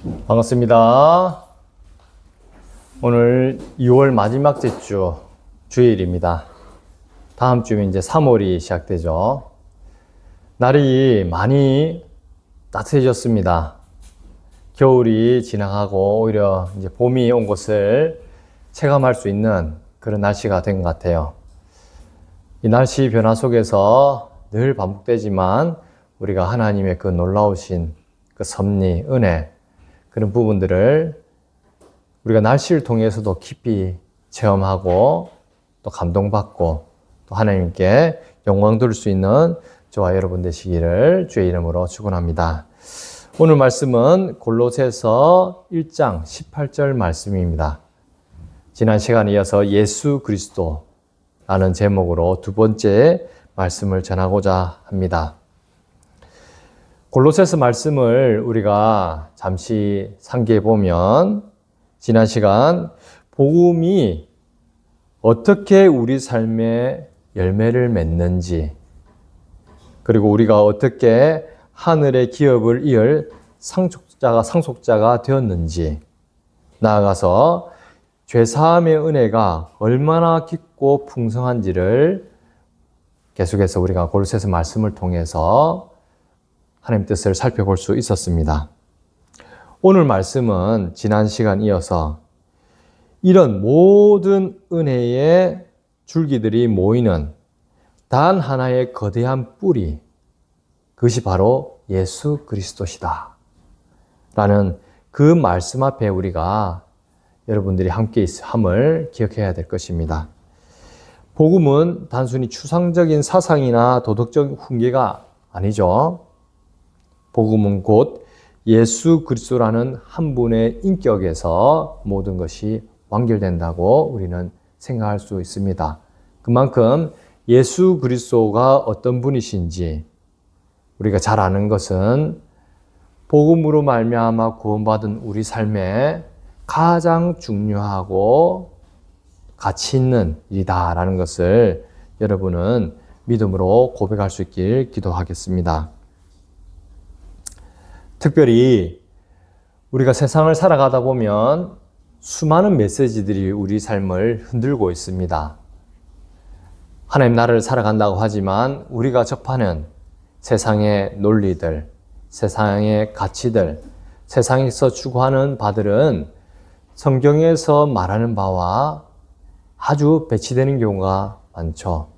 반갑습니다. 오늘 2월 마지막 주 주일입니다. 다음 주면 이제 3월이 시작되죠. 날이 많이 따뜻해졌습니다. 겨울이 지나가고 오히려 이제 봄이 온 것을 체감할 수 있는 그런 날씨가 된 것 같아요. 이 날씨 변화 속에서 늘 반복되지만 우리가 하나님의 그 놀라우신 그 섭리, 은혜, 그런 부분들을 우리가 날씨를 통해서도 깊이 체험하고 또 감동받고 또 하나님께 영광 돌릴 수 있는 저와 여러분 되시기를 주의 이름으로 축원합니다. 오늘 말씀은 골로새서 1장 18절 말씀입니다. 지난 시간에 이어서 예수 그리스도라는 제목으로 두 번째 말씀을 전하고자 합니다. 골로새서 말씀을 우리가 잠시 상기해 보면 지난 시간 복음이 어떻게 우리 삶에 열매를 맺는지, 그리고 우리가 어떻게 하늘의 기업을 이을 상속자가 되었는지, 나아가서 죄사함의 은혜가 얼마나 깊고 풍성한지를 계속해서 우리가 골로새서 말씀을 통해서 하나님 뜻을 살펴볼 수 있었습니다. 오늘 말씀은 지난 시간 이어서 이런 모든 은혜의 줄기들이 모이는 단 하나의 거대한 뿌리, 그것이 바로 예수 그리스도시다 라는 그 말씀 앞에 우리가 여러분들이 함께 함을 기억해야 될 것입니다. 복음은 단순히 추상적인 사상이나 도덕적 훈계가 아니죠. 복음은 곧 예수 그리스도라는 한 분의 인격에서 모든 것이 완결된다고 우리는 생각할 수 있습니다. 그만큼 예수 그리스도가 어떤 분이신지 우리가 잘 아는 것은 복음으로 말미암아 구원받은 우리 삶에 가장 중요하고 가치 있는 일이다라는 것을 여러분은 믿음으로 고백할 수 있길 기도하겠습니다. 특별히 우리가 세상을 살아가다 보면 수많은 메시지들이 우리 삶을 흔들고 있습니다. 하나님 나라를 살아간다고 하지만 우리가 접하는 세상의 논리들, 세상의 가치들, 세상에서 추구하는 바들은 성경에서 말하는 바와 아주 배치되는 경우가 많죠.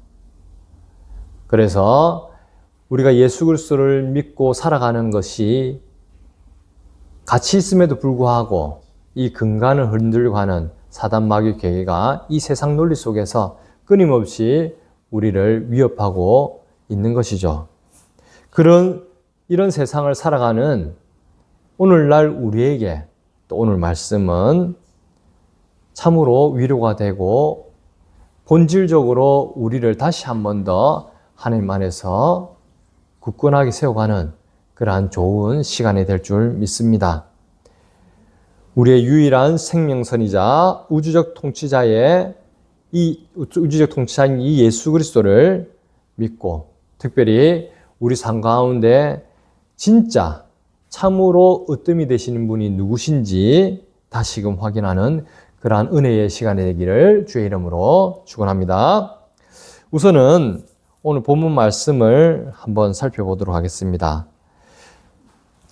그래서 우리가 예수 그리스도를 믿고 살아가는 것이 가치 있음에도 불구하고 이 근간을 흔들고 하는 사단 마귀 계계가 이 세상 논리 속에서 끊임없이 우리를 위협하고 있는 것이죠. 이런 세상을 살아가는 오늘날 우리에게 또 오늘 말씀은 참으로 위로가 되고 본질적으로 우리를 다시 한 번 더 하나님 안에서 굳건하게 세워가는 그러한 좋은 시간이 될 줄 믿습니다. 우리의 유일한 생명선이자 우주적 통치자인 이 예수 그리스도를 믿고 특별히 우리 삶 가운데 진짜 참으로 으뜸이 되시는 분이 누구신지 다시금 확인하는 그러한 은혜의 시간이 되기를 주의 이름으로 축원합니다. 우선은 오늘 본문 말씀을 한번 살펴보도록 하겠습니다.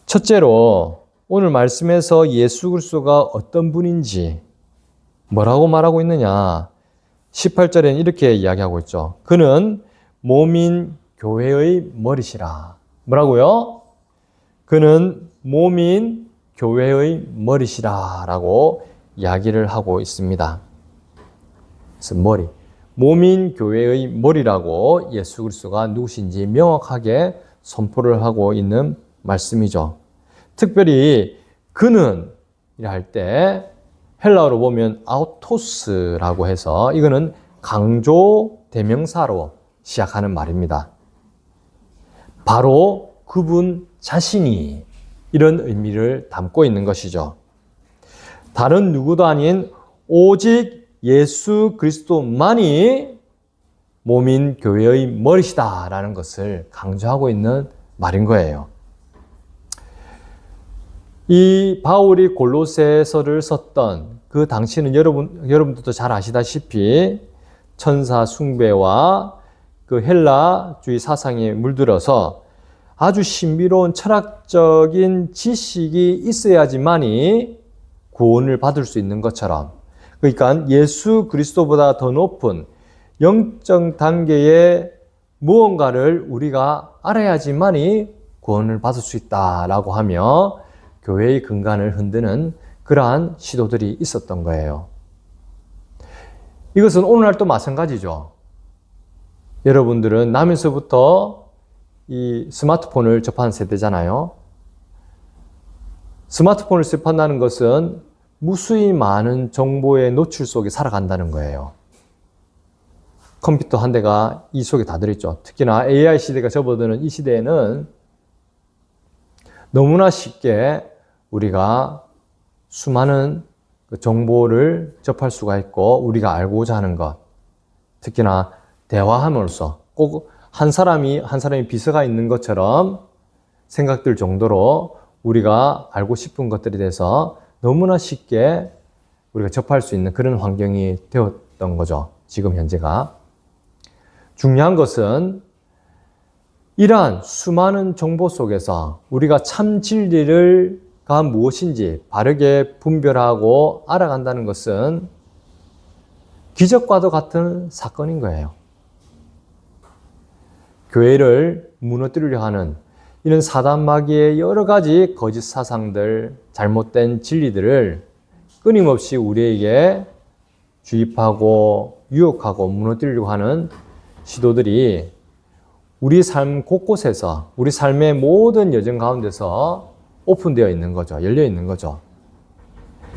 첫째로 오늘 말씀에서 예수 그리스도가 어떤 분인지 뭐라고 말하고 있느냐. 18절에는 이렇게 이야기하고 있죠. 그는 몸인 교회의 머리시라. 뭐라고요? 그는 몸인 교회의 머리시라 라고 이야기를 하고 있습니다. 그래서 몸인 교회의 머리라고 예수 그리스도가 누구신지 명확하게 선포를 하고 있는 말씀이죠. 특별히 그는 이라 할 때 헬라어로 보면 아우토스라고 해서 이거는 강조 대명사로 시작하는 말입니다. 바로 그분 자신이 이런 의미를 담고 있는 것이죠. 다른 누구도 아닌 오직 예수 그리스도만이 몸인 교회의 머리시다라는 것을 강조하고 있는 말인 거예요. 이 바울이 골로새서를 썼던 그 당시는 여러분들도 잘 아시다시피 천사 숭배와 그 헬라주의 사상에 물들어서 아주 신비로운 철학적인 지식이 있어야지만이 구원을 받을 수 있는 것처럼, 그러니까 예수 그리스도보다 더 높은 영적 단계의 무언가를 우리가 알아야지만이 구원을 받을 수 있다라고 하며 교회의 근간을 흔드는 그러한 시도들이 있었던 거예요. 이것은 오늘날도 마찬가지죠. 여러분들은 나면서부터 이 스마트폰을 접한 세대잖아요. 스마트폰을 접한다는 것은 무수히 많은 정보의 노출 속에 살아간다는 거예요. 컴퓨터 한 대가 이 속에 다 들어있죠. 특히나 AI 시대가 접어드는 이 시대에는 너무나 쉽게 우리가 수많은 정보를 접할 수가 있고 우리가 알고자 하는 것, 특히나 대화함으로써 꼭 한 사람이 비서가 있는 것처럼 생각될 정도로 우리가 알고 싶은 것들에 대해서 너무나 쉽게 우리가 접할 수 있는 그런 환경이 되었던 거죠. 지금 현재가. 중요한 것은 이러한 수많은 정보 속에서 우리가 참 진리가 무엇인지 바르게 분별하고 알아간다는 것은 기적과도 같은 사건인 거예요. 교회를 무너뜨리려 하는 이런 사단 마귀의 여러 가지 거짓 사상들, 잘못된 진리들을 끊임없이 우리에게 주입하고 유혹하고 무너뜨리려고 하는 시도들이 우리 삶 곳곳에서, 우리 삶의 모든 여정 가운데서 오픈되어 있는 거죠. 열려 있는 거죠.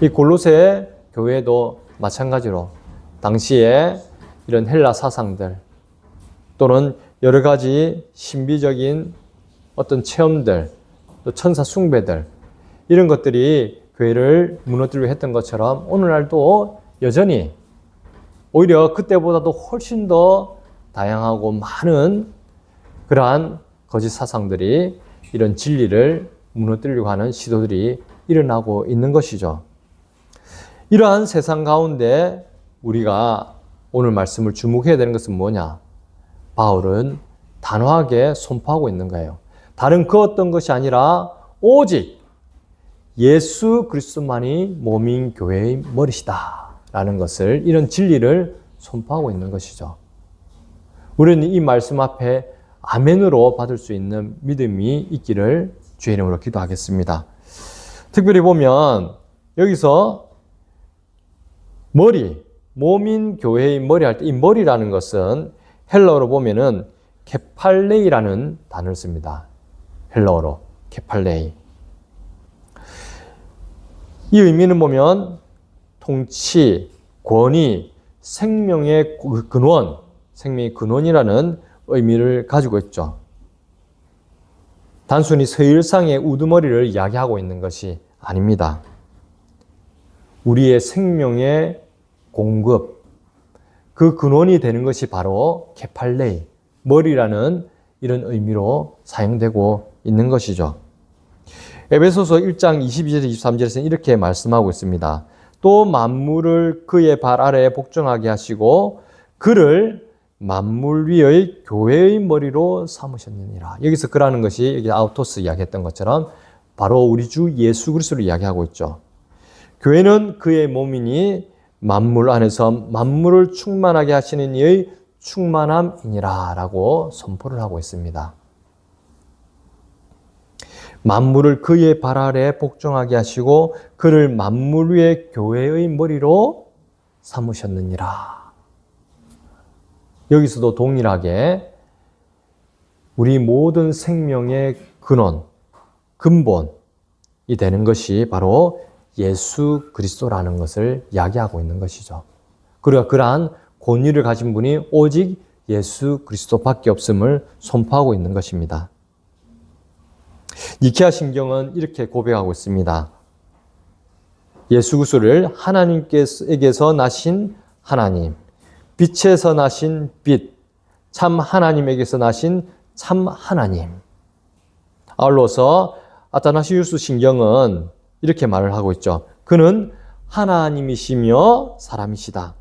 이 골로새 교회도 마찬가지로 당시에 이런 헬라 사상들 또는 여러 가지 신비적인 어떤 체험들, 또 천사 숭배들, 이런 것들이 교회를 무너뜨리려 했던 것처럼 오늘날도 여전히 오히려 그때보다도 훨씬 더 다양하고 많은 그러한 거짓 사상들이 이런 진리를 무너뜨리려고 하는 시도들이 일어나고 있는 것이죠. 이러한 세상 가운데 우리가 오늘 말씀을 주목해야 되는 것은 뭐냐? 바울은 단호하게 선포하고 있는 거예요. 다른 그 어떤 것이 아니라 오직 예수 그리스도만이 몸인 교회의 머리시다 라는 것을, 이런 진리를 선포하고 있는 것이죠. 우리는 이 말씀 앞에 아멘으로 받을 수 있는 믿음이 있기를 주의 이름으로 기도하겠습니다. 특별히 보면 여기서 머리, 몸인 교회의 머리 할 때 이 머리라는 것은 헬라어로 보면은 케팔레이라는 단어를 씁니다. 헬라어로 케팔레이. 이 의미는 보면 통치, 권위, 생명의 근원, 생명의 근원이라는 의미를 가지고 있죠. 단순히 서일상의 우두머리를 이야기하고 있는 것이 아닙니다. 우리의 생명의 공급, 그 근원이 되는 것이 바로 케팔레이, 머리라는 이런 의미로 사용되고 있는 것이죠. 에베소서 1장 22절 23절에서는 이렇게 말씀하고 있습니다. 또 만물을 그의 발 아래에 복종하게 하시고 그를 만물 위의 교회의 머리로 삼으셨느니라. 여기서 그라는 것이 여기 아우토스 이야기했던 것처럼 바로 우리 주 예수 그리스도를 이야기하고 있죠. 교회는 그의 몸이니 만물 안에서 만물을 충만하게 하시는 이의 충만함이니라 라고 선포를 하고 있습니다. 만물을 그의 발 아래 복종하게 하시고 그를 만물 위의 교회의 머리로 삼으셨느니라. 여기서도 동일하게 우리 모든 생명의 근원, 근본이 되는 것이 바로 예수 그리스도라는 것을 이야기하고 있는 것이죠. 그리고 그러한 권위를 가진 분이 오직 예수 그리스도밖에 없음을 선포하고 있는 것입니다. 니케아 신경은 이렇게 고백하고 있습니다. 예수 그리스도를 하나님께서 나신 하나님, 빛에서 나신 빛, 참 하나님에게서 나신 참 하나님. 아울러서 아타나시우스 신경은 이렇게 말을 하고 있죠. 그는 하나님이시며 사람이시다.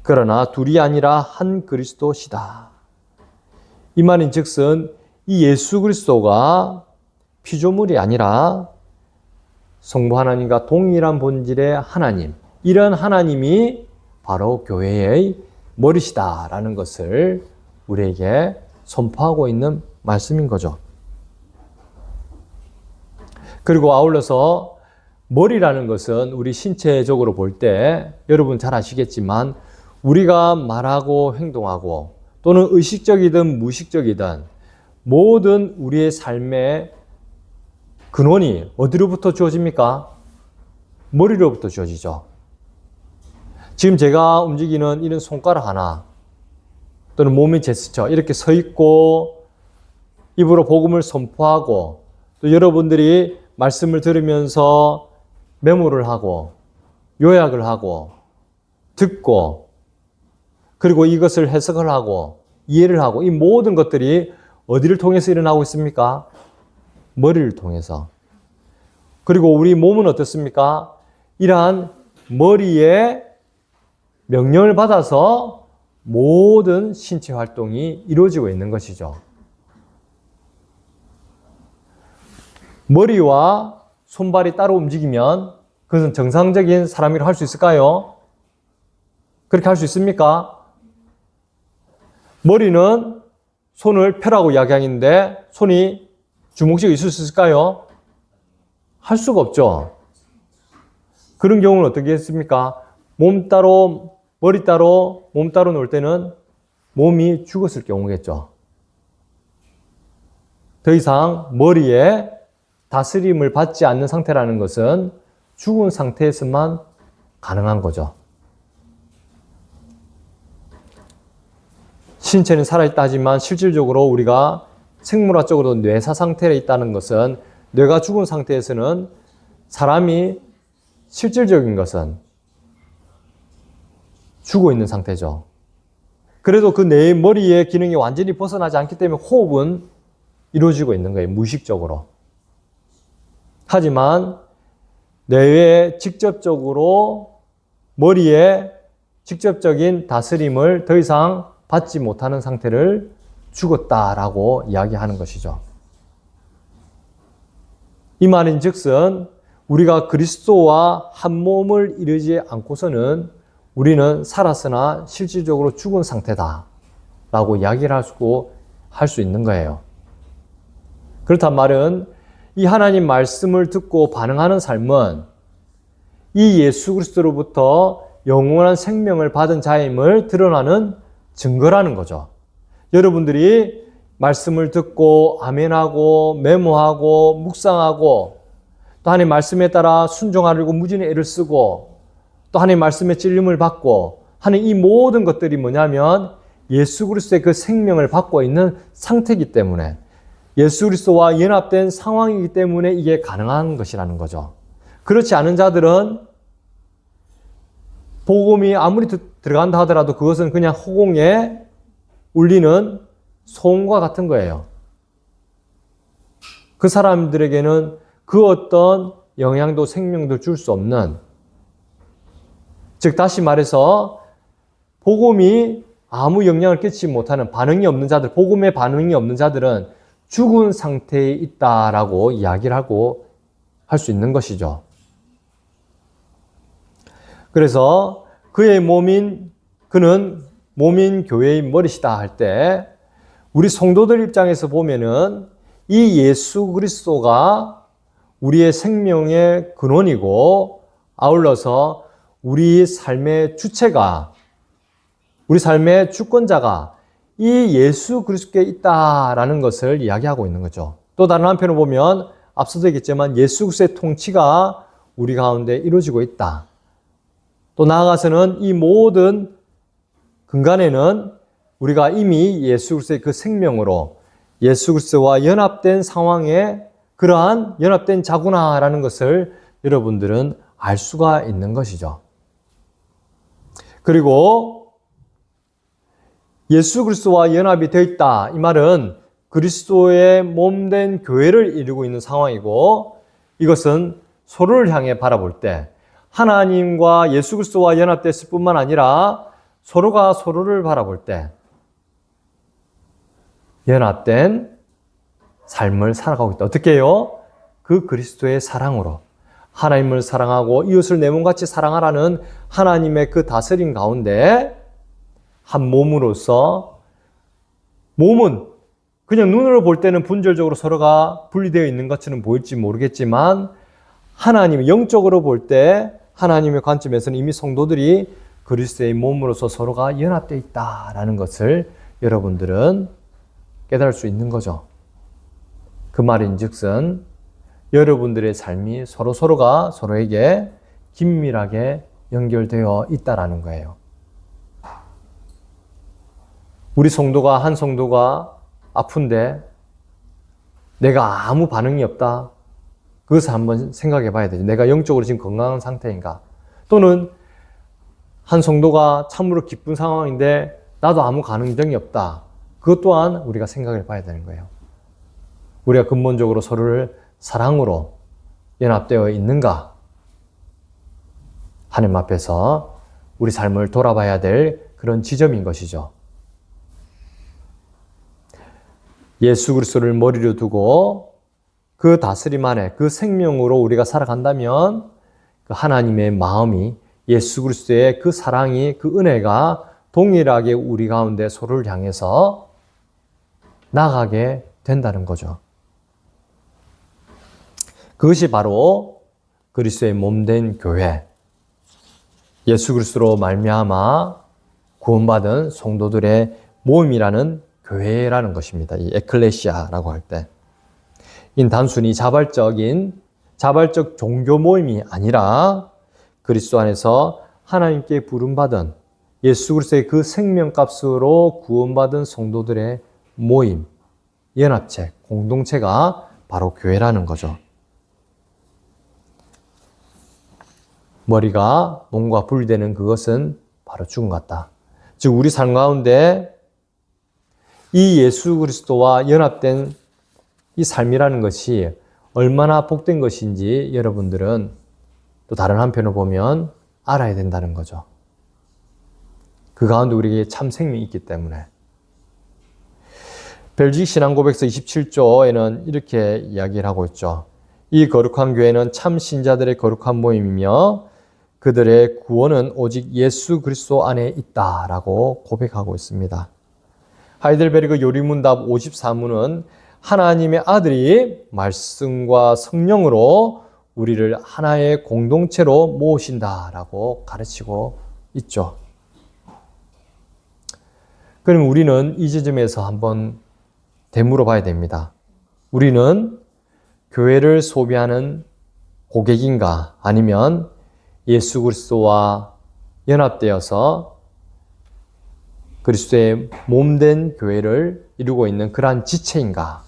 그러나 둘이 아니라 한 그리스도시다. 이 말인 즉슨 이 예수 그리스도가 피조물이 아니라 성부 하나님과 동일한 본질의 하나님, 이런 하나님이 바로 교회의 머리시다라는 것을 우리에게 선포하고 있는 말씀인 거죠. 그리고 아울러서 머리라는 것은 우리 신체적으로 볼 때 여러분 잘 아시겠지만 우리가 말하고 행동하고 또는 의식적이든 무의식적이든 모든 우리의 삶의 근원이 어디로부터 주어집니까? 머리로부터 주어지죠. 지금 제가 움직이는 이런 손가락 하나 또는 몸의 제스처 이렇게 서 있고 입으로 복음을 선포하고 또 여러분들이 말씀을 들으면서 메모를 하고 요약을 하고 듣고 그리고 이것을 해석을 하고 이해를 하고 이 모든 것들이 어디를 통해서 일어나고 있습니까? 머리를 통해서. 그리고 우리 몸은 어떻습니까? 이러한 머리의 명령을 받아서 모든 신체 활동이 이루어지고 있는 것이죠. 머리와 손발이 따로 움직이면 그것은 정상적인 사람이라 할 수 있을까요? 그렇게 할 수 있습니까? 머리는 손을 펴라고 이야기하는데 손이 주먹쥐가 있을 수 있을까요? 할 수가 없죠. 그런 경우는 어떻게 했습니까? 몸 따로, 머리 따로, 몸 따로 놀 때는 몸이 죽었을 경우겠죠. 더 이상 머리에 다스림을 받지 않는 상태라는 것은 죽은 상태에서만 가능한 거죠. 신체는 살아있다 하지만 실질적으로 우리가 생물학적으로 뇌사 상태에 있다는 것은 뇌가 죽은 상태에서는 사람이 실질적인 것은 죽어 있는 상태죠. 그래도 그 뇌 머리의 기능이 완전히 벗어나지 않기 때문에 호흡은 이루어지고 있는 거예요. 무의식적으로. 하지만 뇌에 직접적으로 머리에 직접적인 다스림을 더 이상 받지 못하는 상태를 죽었다라고 이야기하는 것이죠. 이 말인 즉슨 우리가 그리스도와 한 몸을 이루지 않고서는 우리는 살았으나 실질적으로 죽은 상태다라고 이야기를 할 수 있는 거예요. 그렇단 말은 이 하나님 말씀을 듣고 반응하는 삶은 이 예수 그리스도로부터 영원한 생명을 받은 자임을 드러나는 증거라는 거죠. 여러분들이 말씀을 듣고 아멘하고 메모하고 묵상하고 또 하나님 말씀에 따라 순종하려고 무진히 애를 쓰고 또 하나님 말씀의 찔림을 받고 하는 이 모든 것들이 뭐냐면 예수 그리스도의 그 생명을 받고 있는 상태이기 때문에 예수 그리스도와 연합된 상황이기 때문에 이게 가능한 것이라는 거죠. 그렇지 않은 자들은 복음이 아무리 들어간다 하더라도 그것은 그냥 허공에 울리는 소음과 같은 거예요. 그 사람들에게는 그 어떤 영향도 생명도 줄 수 없는, 즉 다시 말해서 복음이 아무 영향을 끼치지 못하는 반응이 없는 자들, 복음의 반응이 없는 자들은 죽은 상태에 있다라고 이야기를 하고 할 수 있는 것이죠. 그래서 그는 몸인 교회의 머리시다 할 때 우리 성도들 입장에서 보면은 이 예수 그리스도가 우리의 생명의 근원이고 아울러서 우리 삶의 주체가, 우리 삶의 주권자가 이 예수 그리스도께 있다라는 것을 이야기하고 있는 거죠. 또 다른 한편으로 보면 앞서도 얘기했지만 예수 그리스도의 통치가 우리 가운데 이루어지고 있다. 또 나아가서는 이 모든 근간에는 우리가 이미 예수 그리스도의 그 생명으로 예수 그리스도와 연합된 상황에 그러한 연합된 자구나라는 것을 여러분들은 알 수가 있는 것이죠. 그리고 예수 그리스도와 연합이 되어 있다. 이 말은 그리스도의 몸된 교회를 이루고 있는 상황이고 이것은 서로를 향해 바라볼 때 하나님과 예수 그리스도와 연합됐을 뿐만 아니라 서로가 서로를 바라볼 때 연합된 삶을 살아가고 있다. 어떻게 해요? 그 그리스도의 사랑으로 하나님을 사랑하고 이웃을 내 몸같이 사랑하라는 하나님의 그 다스림 가운데 한 몸으로서 몸은 그냥 눈으로 볼 때는 분절적으로 서로가 분리되어 있는 것처럼 보일지 모르겠지만 하나님 영적으로 볼 때 하나님의 관점에서는 이미 성도들이 그리스도의 몸으로서 서로가 연합되어 있다라는 것을 여러분들은 깨달을 수 있는 거죠. 그 말인즉슨 여러분들의 삶이 서로가 서로에게 긴밀하게 연결되어 있다라는 거예요. 우리 성도가 한 성도가 아픈데 내가 아무 반응이 없다. 그것을 한번 생각해 봐야 되죠. 내가 영적으로 지금 건강한 상태인가? 또는 한 성도가 참으로 기쁜 상황인데 나도 아무 감정이 없다. 그것 또한 우리가 생각해 봐야 되는 거예요. 우리가 근본적으로 서로를 사랑으로 연합되어 있는가? 하나님 앞에서 우리 삶을 돌아봐야 될 그런 지점인 것이죠. 예수 그리스도를 머리로 두고 그 다스림 안에 그 생명으로 우리가 살아간다면 그 하나님의 마음이 예수 그리스도의 그 사랑이 그 은혜가 동일하게 우리 가운데 서로를 향해서 나가게 된다는 거죠. 그것이 바로 그리스도의 몸된 교회, 예수 그리스도로 말미암아 구원받은 성도들의 모임이라는 교회라는 것입니다. 이 에클레시아라고 할 때. 이 단순히 자발적 종교 모임이 아니라 그리스도 안에서 하나님께 부름받은 예수 그리스도의 그 생명값으로 구원받은 성도들의 모임, 연합체, 공동체가 바로 교회라는 거죠. 머리가 몸과 분리되는 그것은 바로 죽음 같다. 즉 우리 삶 가운데 이 예수 그리스도와 연합된 이 삶이라는 것이 얼마나 복된 것인지 여러분들은 또 다른 한편으로 보면 알아야 된다는 거죠. 그 가운데 우리에게 참 생명이 있기 때문에. 벨직 신앙고백서 27조에는 이렇게 이야기를 하고 있죠. 이 거룩한 교회는 참 신자들의 거룩한 모임이며 그들의 구원은 오직 예수 그리스도 안에 있다라고 고백하고 있습니다. 하이델베르그 요리문답 54문은 하나님의 아들이 말씀과 성령으로 우리를 하나의 공동체로 모으신다라고 가르치고 있죠. 그럼 우리는 이 지점에서 한번 되물어 봐야 됩니다. 우리는 교회를 소비하는 고객인가 아니면 예수 그리스도와 연합되어서 그리스도의 몸된 교회를 이루고 있는 그러한 지체인가?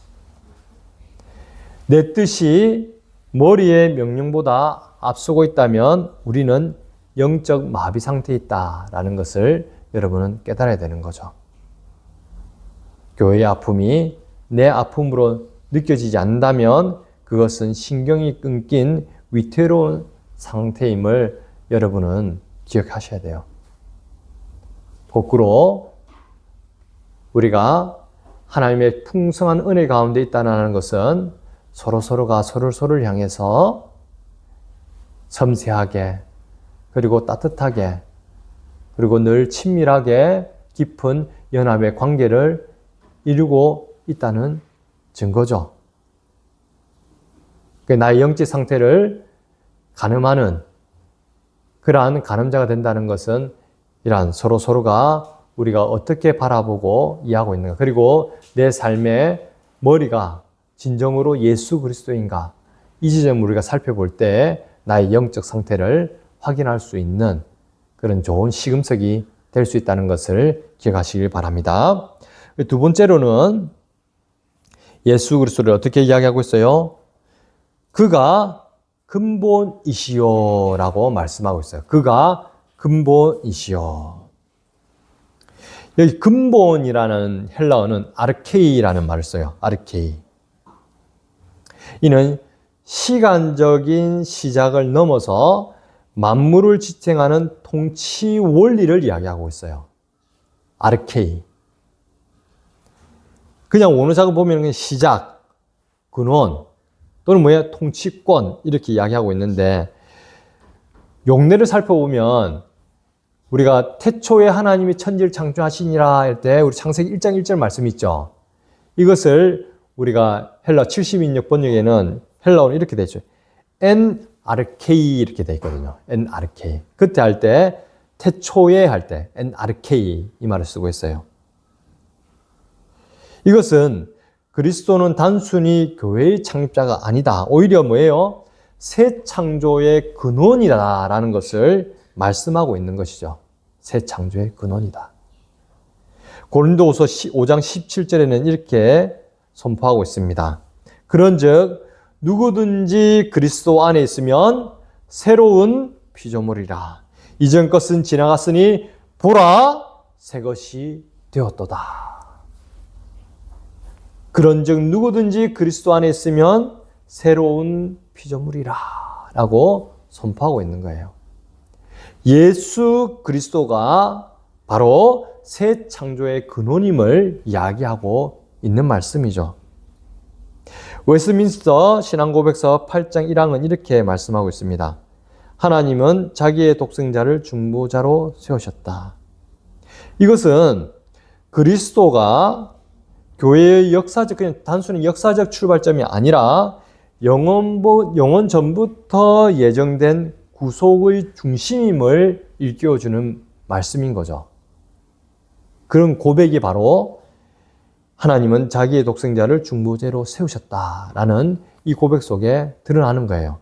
내 뜻이 머리의 명령보다 앞서고 있다면 우리는 영적 마비 상태에 있다라는 것을 여러분은 깨달아야 되는 거죠. 교회의 아픔이 내 아픔으로 느껴지지 않는다면 그것은 신경이 끊긴 위태로운 상태임을 여러분은 기억하셔야 돼요. 거꾸로 우리가 하나님의 풍성한 은혜 가운데 있다는 것은 서로가 서로를 향해서 섬세하게 그리고 따뜻하게 그리고 늘 친밀하게 깊은 연합의 관계를 이루고 있다는 증거죠. 나의 영적 상태를 가늠하는 그러한 가늠자가 된다는 것은 이러한 서로가 우리가 어떻게 바라보고 이해하고 있는가. 그리고 내 삶의 머리가 진정으로 예수 그리스도인가. 이 지점을 우리가 살펴볼 때 나의 영적 상태를 확인할 수 있는 그런 좋은 시금석이 될 수 있다는 것을 기억하시길 바랍니다. 두 번째로는 예수 그리스도를 어떻게 이야기하고 있어요? 그가 근본이시오 라고 말씀하고 있어요. 그가 근본이시오. 여기 근본이라는 헬라어는 아르케이라는 말을 써요. 아르케이. 이는 시간적인 시작을 넘어서 만물을 지탱하는 통치 원리를 이야기하고 있어요. 아르케이. 그냥 원어작을 보면 그냥 시작, 근원, 또는 뭐야? 통치권, 이렇게 이야기하고 있는데, 용례를 살펴보면, 우리가 태초에 하나님이 천지를 창조하시니라 할 때, 우리 창세기 1장 1절 말씀이 있죠. 이것을 우리가 헬라 70인역 번역에는 헬라어는 이렇게 되죠. 엔 아르케이 이렇게 되어 있거든요. 엔 아르케이. 그때 할 때, 태초에 할 때, 엔 아르케이 이 말을 쓰고 있어요. 이것은 그리스도는 단순히 교회의 창립자가 아니다. 오히려 뭐예요? 새 창조의 근원이다라는 것을 말씀하고 있는 것이죠. 새 창조의 근원이다. 고린도후서 5장 17절에는 이렇게 선포하고 있습니다. 그런즉 누구든지 그리스도 안에 있으면 새로운 피조물이라. 이전 것은 지나갔으니 보라 새 것이 되었도다. 그런즉 누구든지 그리스도 안에 있으면 새로운 피조물이라 라고 선포하고 있는 거예요. 예수 그리스도가 바로 새 창조의 근원임을 이야기하고 있는 말씀이죠. 웨스민스터 신앙고백서 8장 1항은 이렇게 말씀하고 있습니다. 하나님은 자기의 독생자를 중보자로 세우셨다. 이것은 그리스도가 교회의 역사적, 그냥 단순히 역사적 출발점이 아니라 영원 전부터 예정된 구속의 중심임을 일깨워주는 말씀인 거죠. 그런 고백이 바로 하나님은 자기의 독생자를 중보제로 세우셨다라는 이 고백 속에 드러나는 거예요.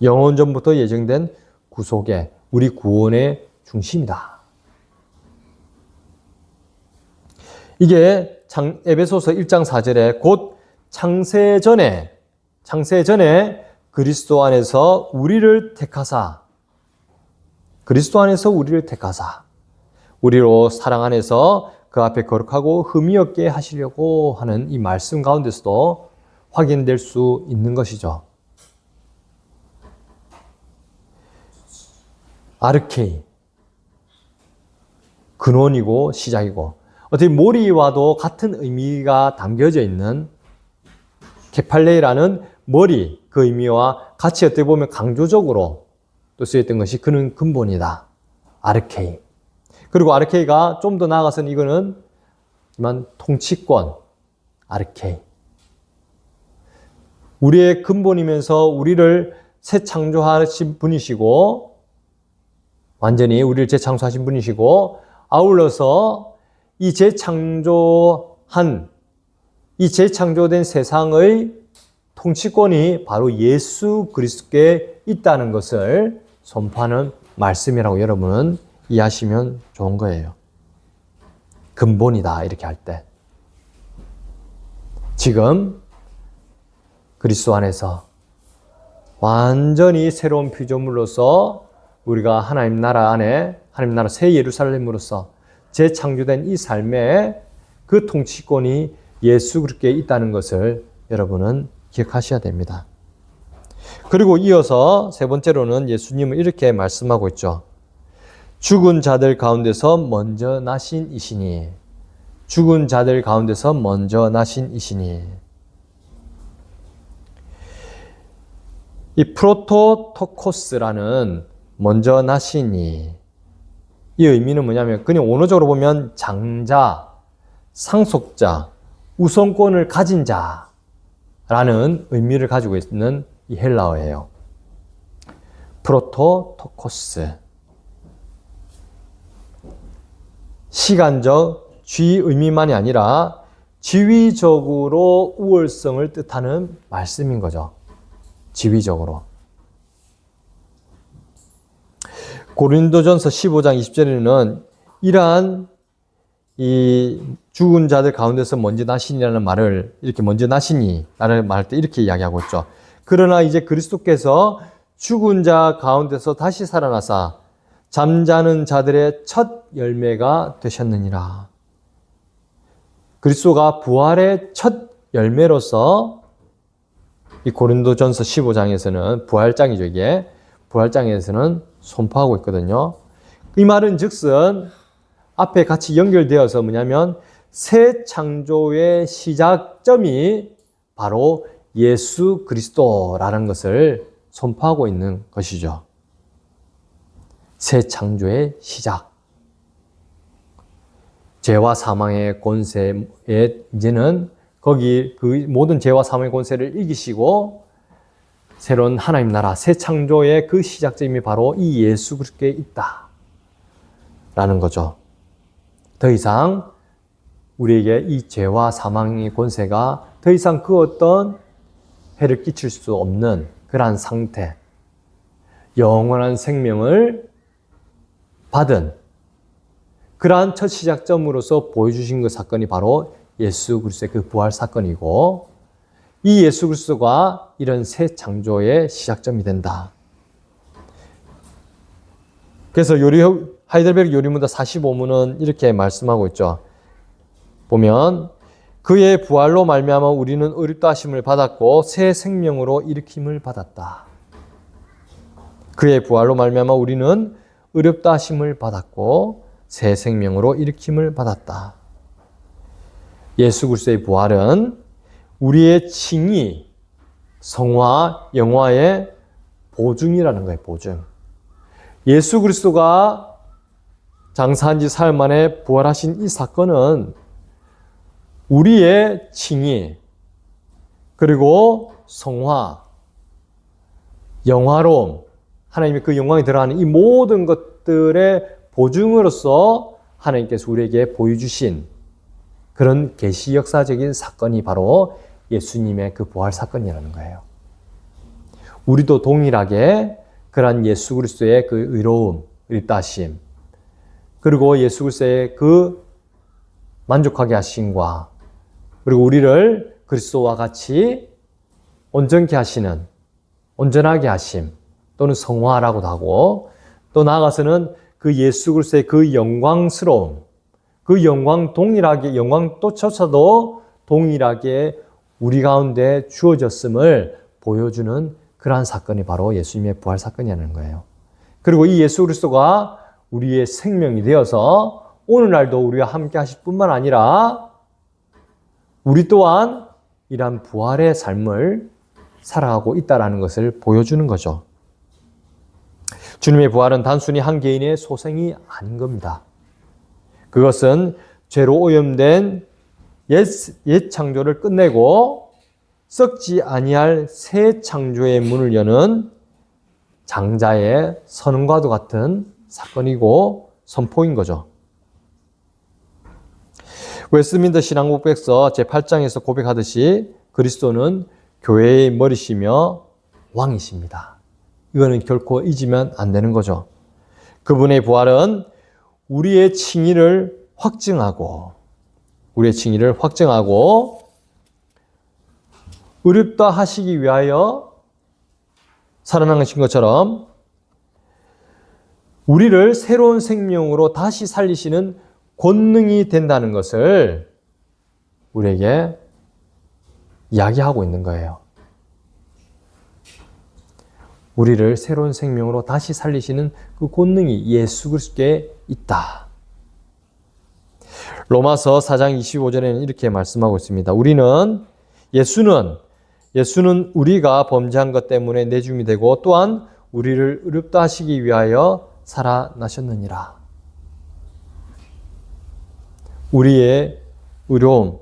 영원 전부터 예정된 구속의, 우리 구원의 중심이다. 이게 에베소서 1장 4절에 곧 창세 전에 그리스도 안에서 우리를 택하사, 우리로 사랑 안에서 그 앞에 거룩하고 흠이 없게 하시려고 하는 이 말씀 가운데서도 확인될 수 있는 것이죠. 아르케이, 근원이고 시작이고, 어떻게 머리와도 같은 의미가 담겨져 있는 케팔레이라는 머리, 그 의미와 같이 어떻게 보면 강조적으로 또 쓰였던 것이 그는 근본이다. 아르케이. 그리고 아르케이가 좀 더 나아가서는 이거는 통치권, 아르케이. 우리의 근본이면서 우리를 새 창조하신 분이시고, 완전히 우리를 재창조하신 분이시고, 아울러서 이 재창조된 세상의 통치권이 바로 예수 그리스도께 있다는 것을 선포하는 말씀이라고 여러분은 이해하시면 좋은 거예요. 근본이다 이렇게 할 때. 지금 그리스도 안에서 완전히 새로운 피조물로서 우리가 하나님 나라 안에, 하나님 나라 새 예루살렘으로서 재창조된 이 삶에 그 통치권이 예수 그리스도께 있다는 것을 여러분은 기억하셔야 됩니다. 그리고 이어서 세 번째로는 예수님은 이렇게 말씀하고 있죠. 죽은 자들 가운데서 먼저 나신 이시니. 죽은 자들 가운데서 먼저 나신 이시니. 이 프로토토코스라는 먼저 나시니, 이 의미는 뭐냐면 그냥 원어적으로 보면 장자, 상속자, 우선권을 가진 자라는 의미를 가지고 있는 이 헬라어예요. 프로토토코스. 시간적 쥐 의미만이 아니라 지위적으로 우월성을 뜻하는 말씀인 거죠. 지위적으로. 고린도전서 15장 20절에는 이러한 이 죽은 자들 가운데서 먼저 나시니라는 말을 이렇게 먼저 나시니 라는 말할 때 이렇게 이야기하고 있죠. 그러나 이제 그리스도께서 죽은 자 가운데서 다시 살아나사 잠자는 자들의 첫 열매가 되셨느니라. 그리스도가 부활의 첫 열매로서 이 고린도전서 15장에서는 부활장이죠, 이게. 부활장에서는 선포하고 있거든요. 이 말은 즉슨 앞에 같이 연결되어서 뭐냐면 새 창조의 시작점이 바로 예수 그리스도라는 것을 선포하고 있는 것이죠. 새 창조의 시작. 죄와 사망의 권세에 이제는 거기 그 모든 죄와 사망의 권세를 이기시고 새로운 하나님 나라, 새 창조의 그 시작점이 바로 이 예수 그리스도에 있다. 라는 거죠. 더 이상 우리에게 이 죄와 사망의 권세가 더 이상 그 어떤 해를 끼칠 수 없는 그러한 상태, 영원한 생명을 받은 그러한 첫 시작점으로서 보여주신 그 사건이 바로 예수 그리스도의 그 부활 사건이고, 이 예수 그리스도가 이런 새 창조의 시작점이 된다. 그래서 하이델베르크 요리문답 45문은 이렇게 말씀하고 있죠. 보면 그의 부활로 말미암아 우리는 의롭다 하심을 받았고 새 생명으로 일으킴을 받았다. 그의 부활로 말미암아 우리는 의롭다 하심을 받았고 새 생명으로 일으킴을 받았다. 예수 그리스도의 부활은 우리의 칭의, 성화, 영화의 보증이라는 거예요. 보증. 예수 그리스도가 장사한 지 사흘 만에 부활하신 이 사건은 우리의 칭의, 그리고 성화, 영화로움, 하나님의 그 영광이 들어가는 이 모든 것들의 보증으로서 하나님께서 우리에게 보여주신 그런 계시 역사적인 사건이 바로 예수님의 그 부활 사건이라는 거예요. 우리도 동일하게 그러한 예수 그리스도의 그 의로움, 의롭다 하심, 그리고 예수 그리스도의 그 만족하게 하심과 그리고 우리를 그리스도와 같이 온전케 하시는, 온전하게 하심 또는 성화라고도 하고, 또 나아가서는 그 예수 그리스도의 그 영광스러움, 그 영광 동일하게, 영광조차도 동일하게 우리 가운데 주어졌음을 보여주는 그러한 사건이 바로 예수님의 부활 사건이라는 거예요. 그리고 이 예수 그리스도가 우리의 생명이 되어서 오늘날도 우리와 함께 하실 뿐만 아니라 우리 또한 이러한 부활의 삶을 살아가고 있다는 것을 보여주는 거죠. 주님의 부활은 단순히 한 개인의 소생이 아닌 겁니다. 그것은 죄로 오염된 옛 창조를 끝내고 썩지 아니할 새 창조의 문을 여는 장자의 선언과도 같은 사건이고 선포인 거죠. 웨스트민스터 신앙고백서 제8장에서 고백하듯이 그리스도는 교회의 머리시며 왕이십니다. 이거는 결코 잊으면 안 되는 거죠. 그분의 부활은 우리의 칭의를 확증하고 의롭다 하시기 위하여 살아나신 것처럼 우리를 새로운 생명으로 다시 살리시는 권능이 된다는 것을 우리에게 이야기하고 있는 거예요. 우리를 새로운 생명으로 다시 살리시는 그 권능이 예수 그리스도께 있다. 로마서 4장 25절에는 이렇게 말씀하고 있습니다. 예수는 우리가 범죄한 것 때문에 내줌이 되고 또한 우리를 의롭다 하시기 위하여 살아나셨느니라. 우리의 의로움,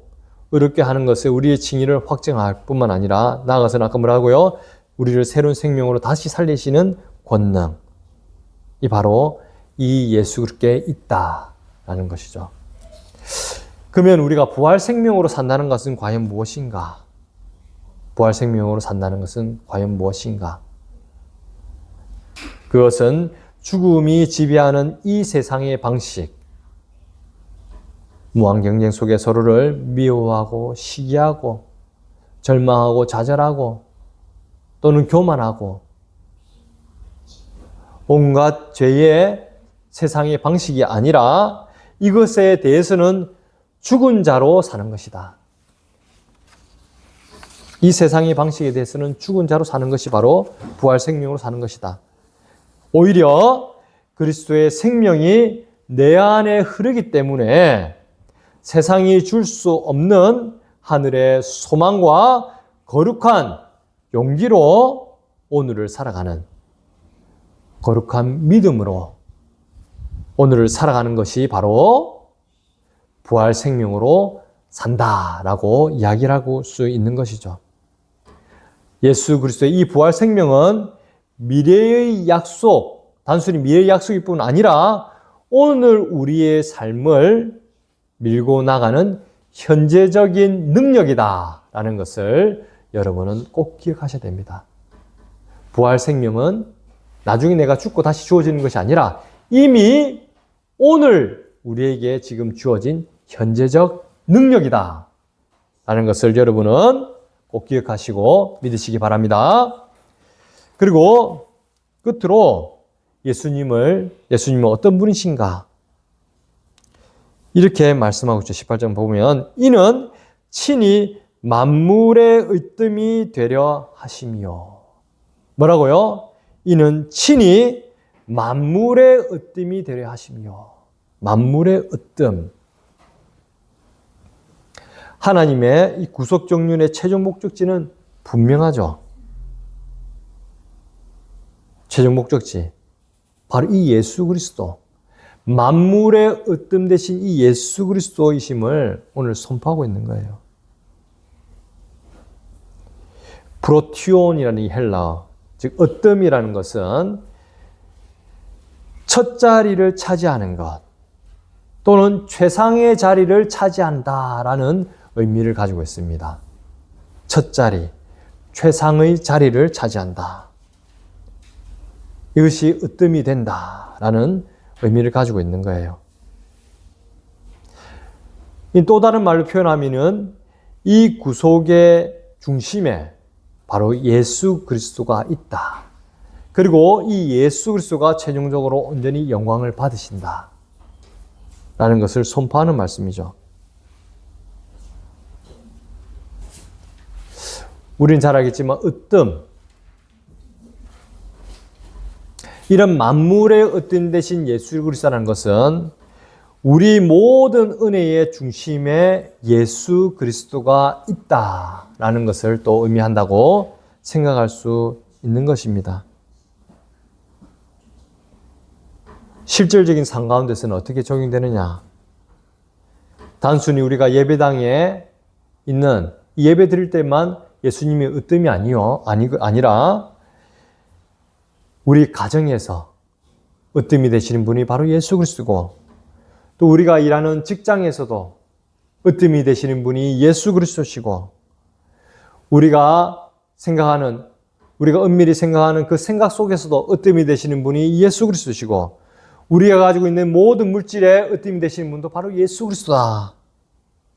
의롭게 하는 것에 우리의 칭의를 확증할 뿐만 아니라 나아가서는 아까 뭐라고요? 우리를 새로운 생명으로 다시 살리시는 권능이 바로 이 예수 그리스도께 있다라는 것이죠. 그러면 우리가 부활 생명으로 산다는 것은 과연 무엇인가? 부활 생명으로 산다는 것은 과연 무엇인가? 그것은 죽음이 지배하는 이 세상의 방식, 무한 경쟁 속에 서로를 미워하고 시기하고 절망하고 좌절하고 또는 교만하고 온갖 죄의 세상의 방식이 아니라 이것에 대해서는 죽은 자로 사는 것이다. 이 세상의 방식에 대해서는 죽은 자로 사는 것이 바로 부활 생명으로 사는 것이다. 오히려 그리스도의 생명이 내 안에 흐르기 때문에 세상이 줄 수 없는 하늘의 소망과 거룩한 용기로 오늘을 살아가는, 거룩한 믿음으로 오늘을 살아가는 것이 바로 부활 생명으로 산다라고 이야기를 할 수 있는 것이죠. 예수 그리스도의 이 부활 생명은 미래의 약속, 단순히 미래의 약속일 뿐 아니라 오늘 우리의 삶을 밀고 나가는 현재적인 능력이다라는 것을 여러분은 꼭 기억하셔야 됩니다. 부활 생명은 나중에 내가 죽고 다시 주어지는 것이 아니라 이미 오늘 우리에게 지금 주어진 현재적 능력이다 라는 것을 여러분은 꼭 기억하시고 믿으시기 바랍니다. 그리고 끝으로 예수님은 어떤 분이신가? 이렇게 말씀하고 있죠. 18절 보면 이는 친히 만물의 으뜸이 되려 하심이요. 뭐라고요? 이는 친히 만물의 으뜸이 되려 하심이요. 만물의 으뜸. 하나님의 이 구속 정륜의 최종 목적지는 분명하죠. 최종 목적지. 바로 이 예수 그리스도. 만물의 으뜸 대신 이 예수 그리스도이심을 오늘 선포하고 있는 거예요. 프로티온이라는 이 헬라어, 즉 으뜸이라는 것은 첫 자리를 차지하는 것 또는 최상의 자리를 차지한다라는 의미를 가지고 있습니다. 첫 자리, 최상의 자리를 차지한다. 이것이 으뜸이 된다라는 의미를 가지고 있는 거예요. 또 다른 말로 표현하면은 이 구속의 중심에 바로 예수 그리스도가 있다. 그리고 이 예수 그리스도가 최종적으로 온전히 영광을 받으신다. 라는 것을 선포하는 말씀이죠. 우리는 잘 알겠지만 으뜸, 이런 만물의 으뜸 대신 예수 그리스도라는 것은 우리 모든 은혜의 중심에 예수 그리스도가 있다라는 것을 또 의미한다고 생각할 수 있는 것입니다. 실질적인 삶 가운데서는 어떻게 적용되느냐? 단순히 우리가 예배당에 있는 예배 드릴 때만 예수님의 으뜸이 아니라 우리 가정에서 으뜸이 되시는 분이 바로 예수 그리스도고, 또 우리가 일하는 직장에서도 으뜸이 되시는 분이 예수 그리스도시고, 우리가 은밀히 생각하는 그 생각 속에서도 으뜸이 되시는 분이 예수 그리스도시고, 우리가 가지고 있는 모든 물질에 으뜸이 되시는 분도 바로 예수 그리스도다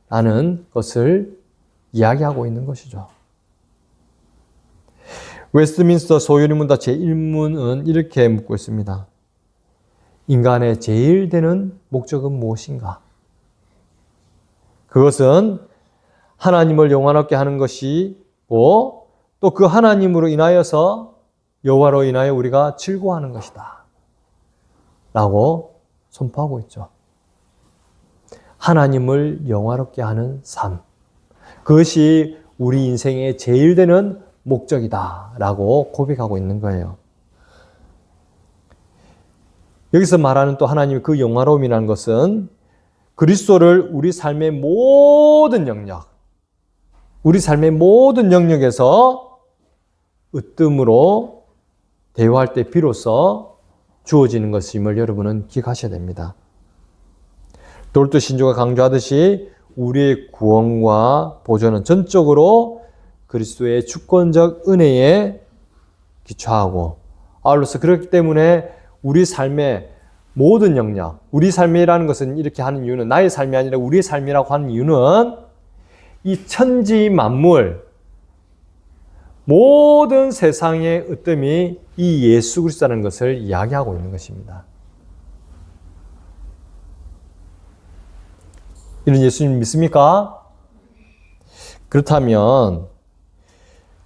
라는 것을 이야기하고 있는 것이죠. 웨스트민스터 소유리문답 제1문은 이렇게 묻고 있습니다. 인간의 제일 되는 목적은 무엇인가? 그것은 하나님을 영원하게 하는 것이고 또 그 하나님으로 인하여서 여호와로 인하여 우리가 즐거워하는 것이다 라고 선포하고 있죠. 하나님을 영화롭게 하는 삶, 그것이 우리 인생의 제일 되는 목적이다 라고 고백하고 있는 거예요. 여기서 말하는 또 하나님의 그 영화로움이라는 것은 그리스도를 우리 삶의 모든 영역에서 으뜸으로 대화할 때 비로소 주어지는 것임을 여러분은 기억하셔야 됩니다. 돌트 신조가 강조하듯이 우리의 구원과 보존은 전적으로 그리스도의 주권적 은혜에 기초하고, 아울러서 그렇기 때문에 우리 삶의 모든 영역, 우리 삶이라는 것은 이렇게 하는 이유는 나의 삶이 아니라 우리의 삶이라고 하는 이유는 이 천지 만물, 모든 세상의 으뜸이 이 예수 그리스도라는 것을 이야기하고 있는 것입니다. 이런 예수님 믿습니까? 그렇다면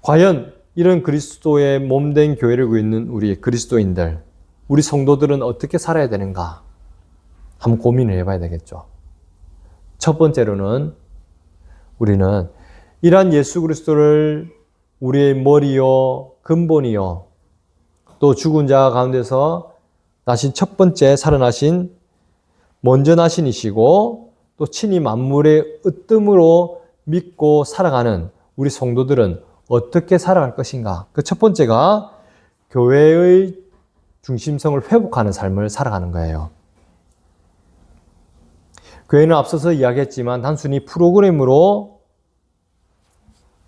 과연 이런 그리스도의 몸된 교회를 이루고 있는 우리 그리스도인들, 우리 성도들은 어떻게 살아야 되는가? 한번 고민을 해봐야 되겠죠. 첫 번째로는 우리는 이러한 예수 그리스도를 우리의 머리요, 근본이요, 또 죽은 자 가운데서 나신 첫 번째 살아나신 먼저 나신이시고 또 친히 만물의 으뜸으로 믿고 살아가는 우리 성도들은 어떻게 살아갈 것인가? 그 첫 번째가 교회의 중심성을 회복하는 삶을 살아가는 거예요. 교회는 앞서서 이야기했지만 단순히 프로그램으로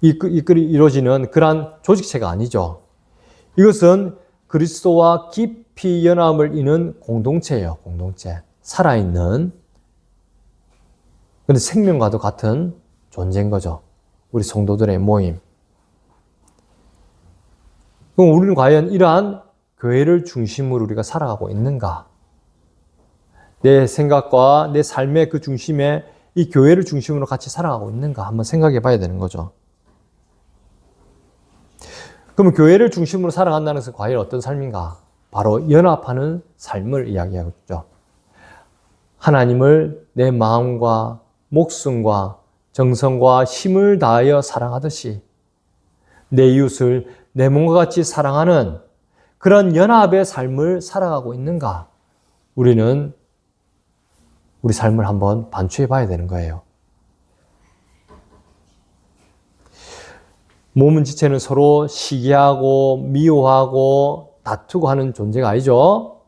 이루어지는 그러한 조직체가 아니죠. 이것은 그리스도와 깊이 연합을 이루는 공동체예요. 공동체. 살아있는, 근데 생명과도 같은 존재인 거죠. 우리 성도들의 모임. 그럼 우리는 과연 이러한 교회를 중심으로 우리가 살아가고 있는가? 내 생각과 내 삶의 그 중심에 이 교회를 중심으로 같이 살아가고 있는가? 한번 생각해 봐야 되는 거죠. 그러면 교회를 중심으로 살아간다는 것은 과연 어떤 삶인가? 바로 연합하는 삶을 이야기하고 있죠. 하나님을 내 마음과 목숨과 정성과 힘을 다하여 사랑하듯이 내 이웃을 내 몸과 같이 사랑하는 그런 연합의 삶을 살아가고 있는가? 우리는 우리 삶을 한번 반추해 봐야 되는 거예요. 몸은 지체는 서로 시기하고 미워하고 다투고 하는 존재가 아니죠.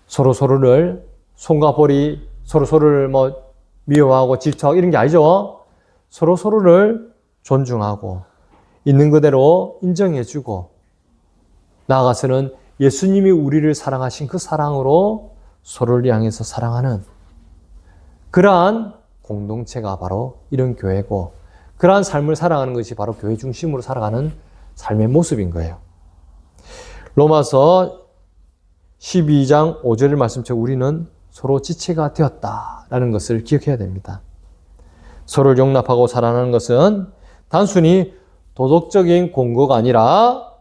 서로서로를 손과 볼이 서로서로를 미워하고 질투하고 이런 게 아니죠. 서로서로를 존중하고 있는 그대로 인정해주고 나아가서는 예수님이 우리를 사랑하신 그 사랑으로 서로를 향해서 사랑하는 그러한 공동체가 바로 이런 교회고 그러한 삶을 살아가는 것이 바로 교회 중심으로 살아가는 삶의 모습인 거예요. 로마서 12장 5절의 말씀처럼 우리는 서로 지체가 되었다라는 것을 기억해야 됩니다. 서로를 용납하고 살아가는 것은 단순히 도덕적인 공고가 아니라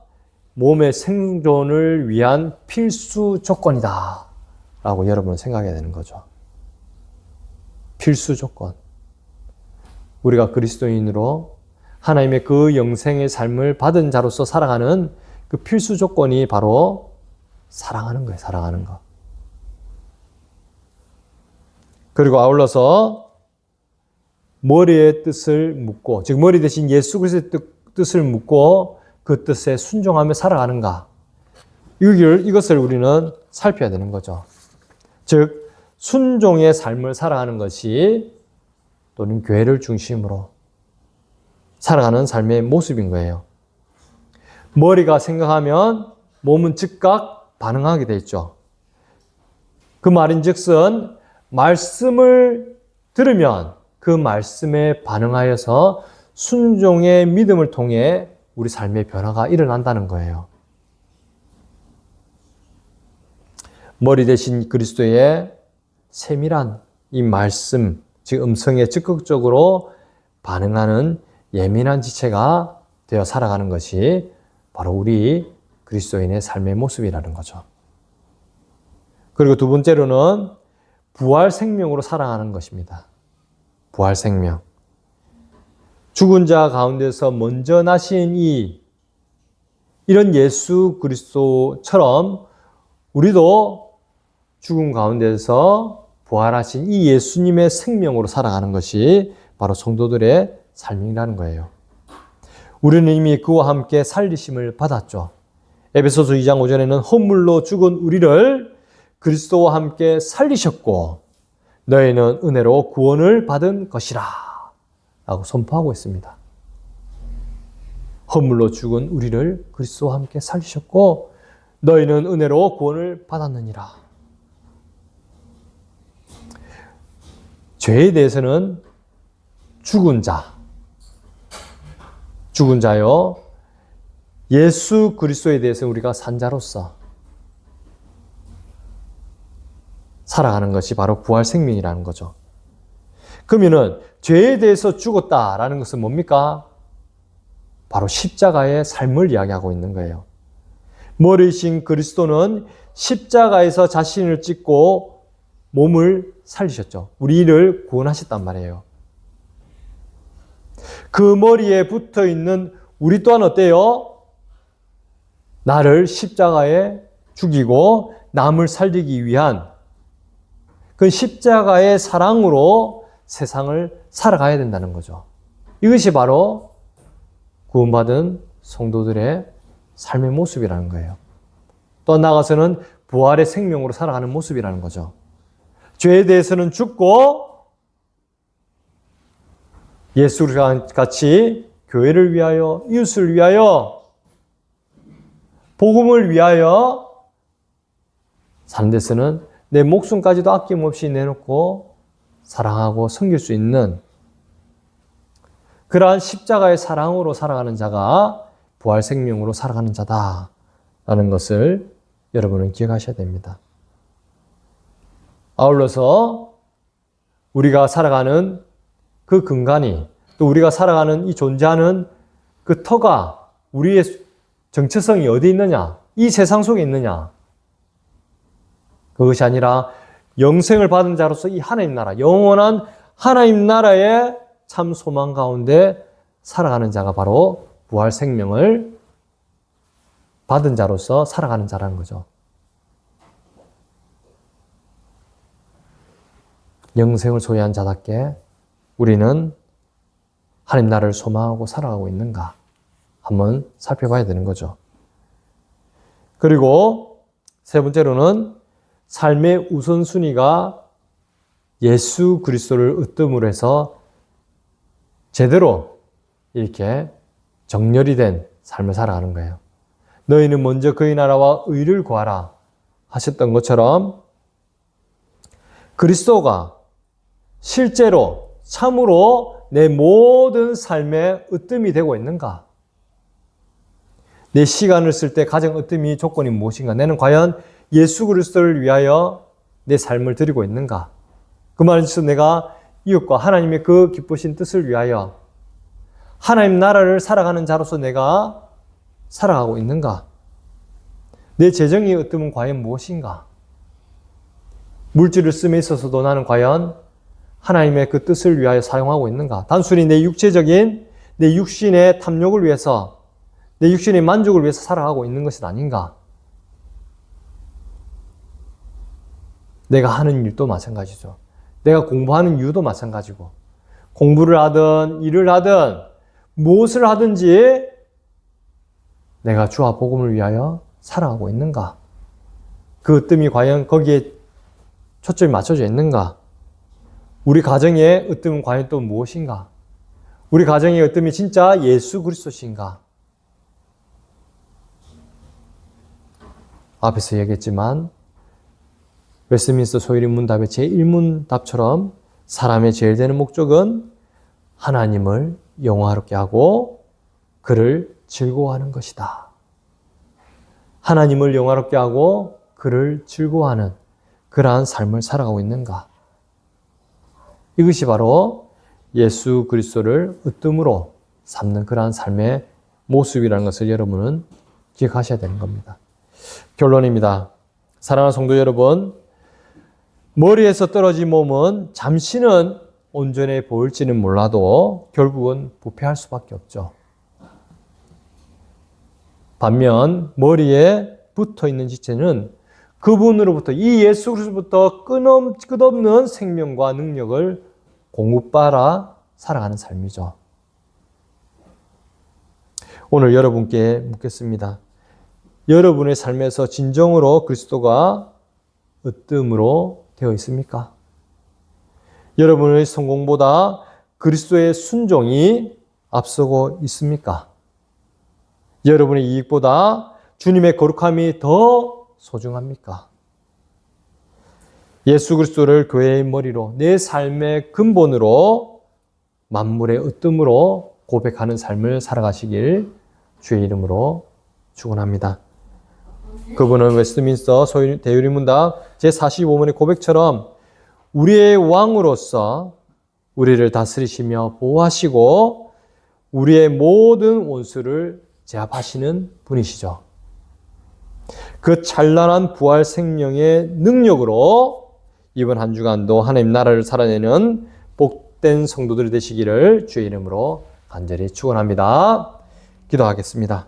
몸의 생존을 위한 필수 조건이다 라고 여러분은 생각해야 되는 거죠. 필수 조건. 우리가 그리스도인으로 하나님의 그 영생의 삶을 받은 자로서 살아가는 그 필수 조건이 바로 사랑하는 거예요. 사랑하는 거. 그리고 아울러서 머리의 뜻을 묻고, 즉 머리 대신 예수 그리스도의 뜻을 묻고 그 뜻에 순종하며 살아가는가. 이것을 우리는 살펴야 되는 거죠. 즉 순종의 삶을 살아가는 것이 또는 교회를 중심으로 살아가는 삶의 모습인 거예요. 머리가 생각하면 몸은 즉각 반응하게 돼 있죠. 그 말인즉슨 말씀을 들으면 그 말씀에 반응하여서 순종의 믿음을 통해 우리 삶의 변화가 일어난다는 거예요. 머리 대신 그리스도의 세밀한 이 말씀, 즉 음성에 적극적으로 반응하는 예민한 지체가 되어 살아가는 것이 바로 우리 그리스도인의 삶의 모습이라는 거죠. 그리고 두 번째로는 부활 생명으로 살아가는 것입니다. 부활 생명. 죽은 자 가운데서 먼저 나신 이런 예수 그리스도처럼 우리도 죽은 가운데서 부활하신 이 예수님의 생명으로 살아가는 것이 바로 성도들의 삶이라는 거예요. 우리는 이미 그와 함께 살리심을 받았죠. 에베소서 2장 5절에는 허물로 죽은 우리를 그리스도와 함께 살리셨고 너희는 은혜로 구원을 받은 것이라 라고 선포하고 있습니다. 허물로 죽은 우리를 그리스도와 함께 살리셨고 너희는 은혜로 구원을 받았느니라. 죄에 대해서는 죽은 자요. 예수 그리스도에 대해서 우리가 산 자로서 살아가는 것이 바로 부활 생명이라는 거죠. 그러면은 죄에 대해서 죽었다라는 것은 뭡니까? 바로 십자가의 삶을 이야기하고 있는 거예요. 머리이신 그리스도는 십자가에서 자신을 찢고 몸을 살리셨죠. 우리를 구원하셨단 말이에요. 그 머리에 붙어 있는 우리 또한 어때요? 나를 십자가에 죽이고 남을 살리기 위한 그 십자가의 사랑으로 세상을 살아가야 된다는 거죠. 이것이 바로 구원받은 성도들의 삶의 모습이라는 거예요. 또 나아가서는 부활의 생명으로 살아가는 모습이라는 거죠. 죄에 대해서는 죽고 예수와 같이 교회를 위하여, 이웃을 위하여, 복음을 위하여 사는 데서는 내 목숨까지도 아낌없이 내놓고 사랑하고 섬길 수 있는 그러한 십자가의 사랑으로 살아가는 자가 부활 생명으로 살아가는 자다라는 것을 여러분은 기억하셔야 됩니다. 아울러서 우리가 살아가는 그 근간이, 또 우리가 살아가는 이 존재하는 그 터가 우리의 정체성이 어디 있느냐? 이 세상 속에 있느냐? 그것이 아니라 영생을 받은 자로서 이 하나님 나라, 영원한 하나님 나라의 참 소망 가운데 살아가는 자가 바로 부활 생명을 받은 자로서 살아가는 자라는 거죠. 영생을 소유한 자답게 우리는 하나님 나라를 소망하고 살아가고 있는가 한번 살펴봐야 되는 거죠. 그리고 세 번째로는 삶의 우선순위가 예수 그리스도를 으뜸으로 해서 제대로 이렇게 정렬이 된 삶을 살아가는 거예요. 너희는 먼저 그의 나라와 의를 구하라 하셨던 것처럼 그리스도가 실제로 참으로 내 모든 삶의 으뜸이 되고 있는가? 내 시간을 쓸 때 가장 으뜸이 조건이 무엇인가? 나는 과연 예수 그리스도를 위하여 내 삶을 드리고 있는가? 그 말은 내가 이웃과 하나님의 그 기쁘신 뜻을 위하여 하나님 나라를 살아가는 자로서 내가 살아가고 있는가? 내 재정의 으뜸은 과연 무엇인가? 물질을 씀에 있어서도 나는 과연 하나님의 그 뜻을 위하여 사용하고 있는가? 단순히 내 육체적인, 내 육신의 탐욕을 위해서, 내 육신의 만족을 위해서 살아가고 있는 것이 아닌가? 내가 하는 일도 마찬가지죠. 내가 공부하는 이유도 마찬가지고, 공부를 하든 일을 하든 무엇을 하든지 내가 주와 복음을 위하여 살아가고 있는가? 그 으뜸이 과연 거기에 초점이 맞춰져 있는가? 우리 가정의 으뜸은 과연 또 무엇인가? 우리 가정의 으뜸이 진짜 예수 그리스도신가? 앞에서 얘기했지만 웨스트민스터 소유리 문답의 제1문답처럼 사람의 제일 되는 목적은 하나님을 영화롭게 하고 그를 즐거워하는 것이다. 하나님을 영화롭게 하고 그를 즐거워하는 그러한 삶을 살아가고 있는가? 이것이 바로 예수 그리스도를 으뜸으로 삼는 그러한 삶의 모습이라는 것을 여러분은 기억하셔야 되는 겁니다. 결론입니다. 사랑하는 성도 여러분, 머리에서 떨어진 몸은 잠시는 온전해 보일지는 몰라도 결국은 부패할 수밖에 없죠. 반면 머리에 붙어 있는 지체는 그분으로부터, 이 예수 그리스도부터 끝없는 생명과 능력을 공급받아 살아가는 삶이죠. 오늘 여러분께 묻겠습니다. 여러분의 삶에서 진정으로 그리스도가 으뜸으로 되어 있습니까? 여러분의 성공보다 그리스도의 순종이 앞서고 있습니까? 여러분의 이익보다 주님의 거룩함이 더 소중합니까? 예수 그리스도를 교회의 머리로, 내 삶의 근본으로 만물의 으뜸으로 고백하는 삶을 살아가시길 주의 이름으로 축원합니다. 그분은 웨스트민스터 대유리문답 제45번의 고백처럼 우리의 왕으로서 우리를 다스리시며 보호하시고 우리의 모든 원수를 제압하시는 분이시죠. 그 찬란한 부활 생명의 능력으로 이번 한 주간도 하나님 나라를 살아내는 복된 성도들이 되시기를 주의 이름으로 간절히 축원합니다. 기도하겠습니다.